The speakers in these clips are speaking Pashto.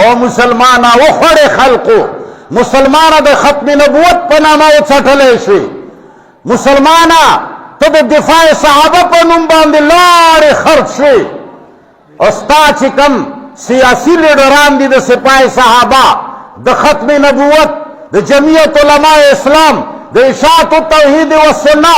او مسلمانا وخوڑے خلقو مسلمانا د ختم نبوت په نامه وڅټلی شوې مسلمانا ته د دفاع صحابه په نوم باندې لاړې خرڅ شوې او ستا چې کوم سیاسي لیډران دي د سپاه صحابه د ختم نبوت د جمعیت علماء اسلام د اشاعت توحید و سنه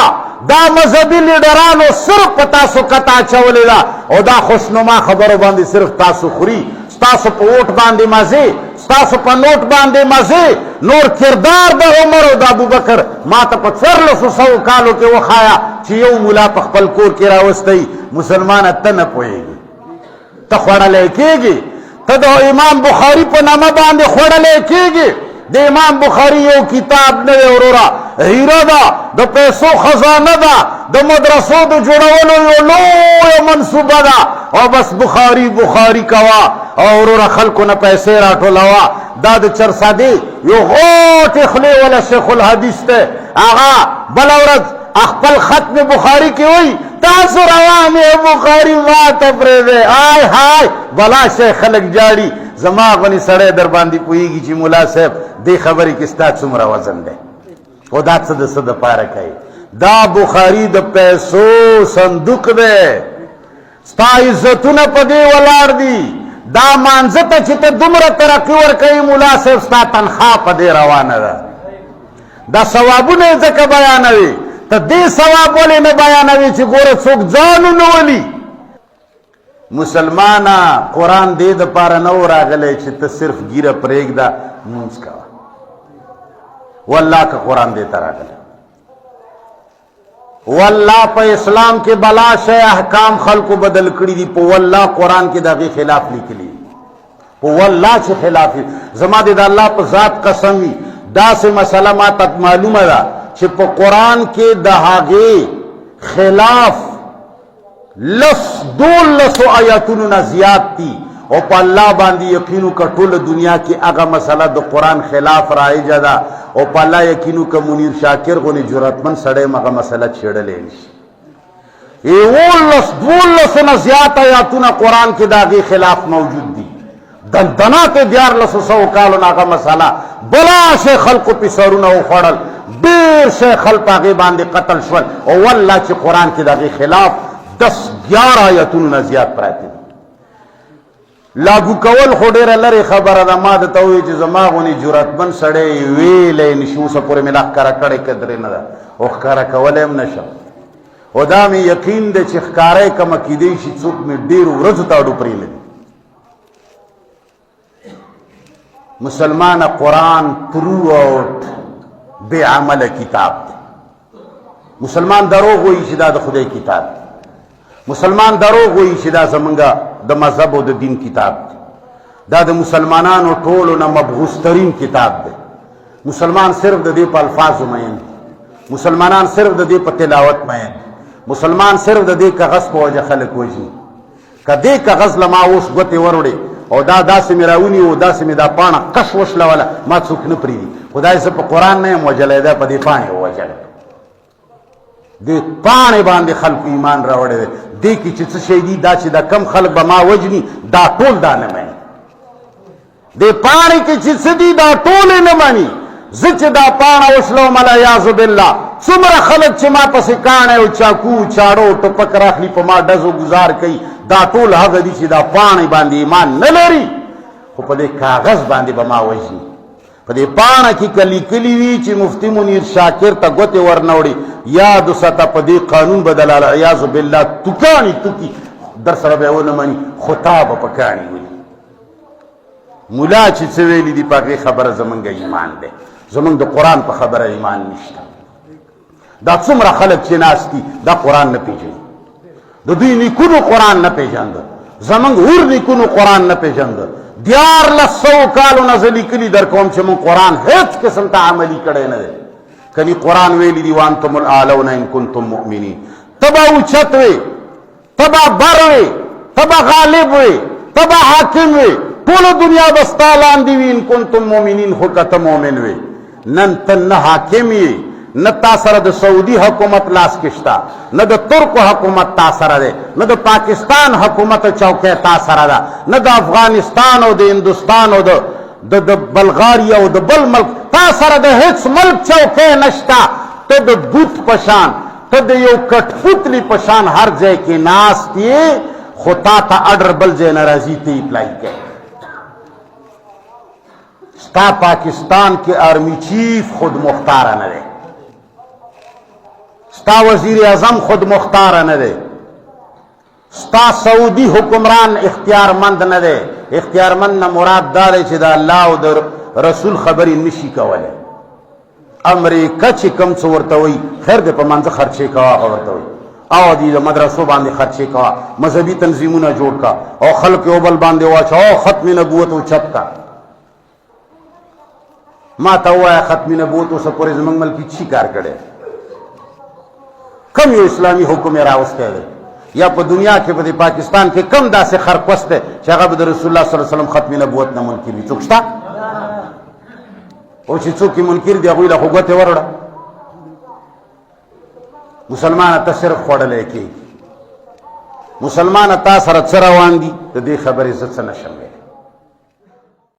دا مذهبي لیډرانو صرف په تاسو کتا اچولې ده او دا خوشنما خبرو باندې صرف تاسو خوري ستاسو په ووټ باندې مزې ستاسو په نوټ باندې مزې نور کردار د عمر او د ابوبکر ما ته په 1400 کالو کې وخایا چې یو مولا په خپل کور کې راوستی مسلمانه ته نه پوهېږي ته خوړلی کېږي ته د امام بخاري په نامه باندې خوړلی کېږي د امام بخاري یو کتاب نه دی وروره هیره ده د پیسو خزانه ده د مدرسو د جوړولو یو لویه منصوبه ده او بس بخاري بخاري کوه او وروره خلکو نه پیسې راټولوه دا د چرسادي یو غوټې خولې ولا شیخ الحدیث دی هغه بله ورځ خپل ختم بخاري کې وایي تاسو روان بخاري ماته پرېږدئ آی هاي بلا شیخ خلک جاړي زما غونې سړی در باندې پوهېږي چې ملا صاحب دې خبرې کې ستا څومره وزن دی خو دا څه د څه دپاره کوي دا بخاري د پیسو صندوق دی ستا عزتونه په دې ولاړ دي دا مانځه ته چې ته دومره ترقي ورکوي ملا صاحب ستا تنخوا په دې روانه ده دا ثوابونه یې ځکه بیانوي ته دې ثواب ولې نه بیانوي چې ګوره څوک ځان ونه ولي مسلمانه قرآن دې دپاره نه و راغلی چې ته صرف ګیره پرېږده مونځ کوه والله که قرآن دې ته راغلی والله په اسلام کې بلا شی احکام خلکو بدل کړي دي په والله قرآن کې د هغې خلاف لیکلي په والله چې خلاف زما دې د الله په ذات قسم وي داسې مسله ما ته معلومه ده چې په قرآن کې د هغې خلاف 12 آیاتونو نه زیات دي او په الله باندې یقین وکړه ټوله دنیا کې هغه مسله د قرآن خلاف رایجه ده او په الله یقین وکړه منیر شاکر غونې جرأتمند سړی هم هغه مسله څېړلی نشي 12 نه زیات آیاتونه قرآن کې د هغې خلاف موجود دي دندنات 1400 کالو نه هغه مسله بلا شی خلقو پې سرونه وخوړل ډېر شی خلق هغې باندې قتل شول او والله چې قرآن کې د هغې خلاف 10-11 آیتونو نه زیات پراته دي لاګو کول خو ډېره لرې خبره ده ما درته ووایي چې زما غونې جرأتمند سړی ویلی نشي اوسه پورې مې لا ښکاره کړی قدرې نه ده او ښکاره کولی هم نه شم او دا مې یقین دی چې ښکاره یې کمه کیدی شي څوک مې ډېرو ورځو ته اډو پرېیلی دي مسلمانه قرآن ترو اوټ بې عمله کتاب دی مسلمان دروغ وایي چې دا د خدای کتاب دی مسلمان دروغ وایي چې دا زمونږ د مذهب او د دین کتاب دی دا د مسلمانانو ټولو نه مبغوث ترین کتاب دی مسلمان صرف د دې په الفاظو مین دی مسلمانان صرف د دې په تلاوت مین دی مسلمان صرف د دې کاغذ په وجه خلک وژني که دې کاغذ له ما اوس ګوتې وروړې او دا داسې مې راونیو او داسې مې دا پاڼه کش وشلوله ما څوک نه پرېږدي خدای زه په قرآن نه یم وژلی دا په دې پاڼې ووژلی دې پاڼې باندې خلکو ایمان راوړی دی دې کې چې څه شی دي دا چې دا کم خلک به ما وژني دا ټول دا نه مني دې پاڼې کې چې څه دي دا ټول یې نه مني زه چې دا پاڼه وشلوم الیاذ بالله څومره خلک چې ما پسې کاڼی او چاکو چاړو ټوپک راخلي په ما ډزو ګزار کوي دا ټول هغه دي چې دا پاڼې باندې ایمان نه لري خو په دې کاغذ باندې به ما وژني په دې پاڼه کې که لیکلي وي چې مفتي منیر شاکر ته ګوتې ورنوړي یاد وساته په دې قانون به دلال عیاذ بالله توکاڼي توکي در سره به یې ونه مني خو تا به په کاڼي ولي ملا چې څه ویلي دي په هغې خبره زمونږ ایمان دی زمونږ د قرآن په خبره ایمان نشته دا څومره خلک چې ناست دي دا قرآن نه پېژني د دوی نیکونو قرآن نه پېژانده زمونږ هور نیکونو قرآن نه پېژانده 1400 کالو نه زه لیکلي در کوم چې مونږ قرآن هېڅ قسم ته عملي کړی نه دی کنی قرآن ویلی دی وانتم الاعلون ان کنتم مؤمنین تبا اوچت وی تبا بر وی تبا غالب وی تبا حاکم وی ټول دنیا بستا لاندې وي ان کنتم مؤمنین خو که ته مؤمن وی نن ته نه حاکم یې نه تا سره د سعودي حکومت لاس کې شته، نه د ترکو حکومت تا سره دی، نه د پاکستان حکومت چوکۍ تا سره ده، نه د افغانستان او د هندوستان او د بلغاریا او د بل ملک تا سره د هیڅ ملک چوکۍ نشته. ته د بوت پشان، ته د یو کټپوتلی پشان هر ځای کې ناست یې، خو تا ته اډر بل ځای نه راځي، ته اپلائی کوې. ستا پاکستان کې آرمی چیف خود مختاره نه دی، ستا وزیر اعظم خود مختاره نه دی، ستا سعودي حکمران اختیارمند نه دی. اختیارمند نه مراد دا دی چې د الله او د رسول خبرې نشي کولی. امریکا چې کم څه ورته وایي، خیر دی په منځه خرچې کوه، هغه ورته وایي، او دې د مدرسو باندې خرچې کوه، مذهبي تنظیمونه جوړ کا او خلک یو بل باندې واچوه او ختم نبوت اوچت کا. ما ته ووایه ختم نبوت اوسه پورې زموږ ملک چی کار کړی، کم یو اسلامي حکم یې راوستی دی، یا په دنیا کې په دې پاکستان کې کم داسې خرپست دی چې هغه به د رسول الله صلی الله علیه وسلم ختم نبوت نه منکر وي؟ څوک شته؟ او چې څوک یې منکر دي هغوی له خو ګوتې وروړه. مسلمانه ته صرف خوړلی کېږي، مسلمانه تا سره څه روان دي د دې خبرې زه څه نشم.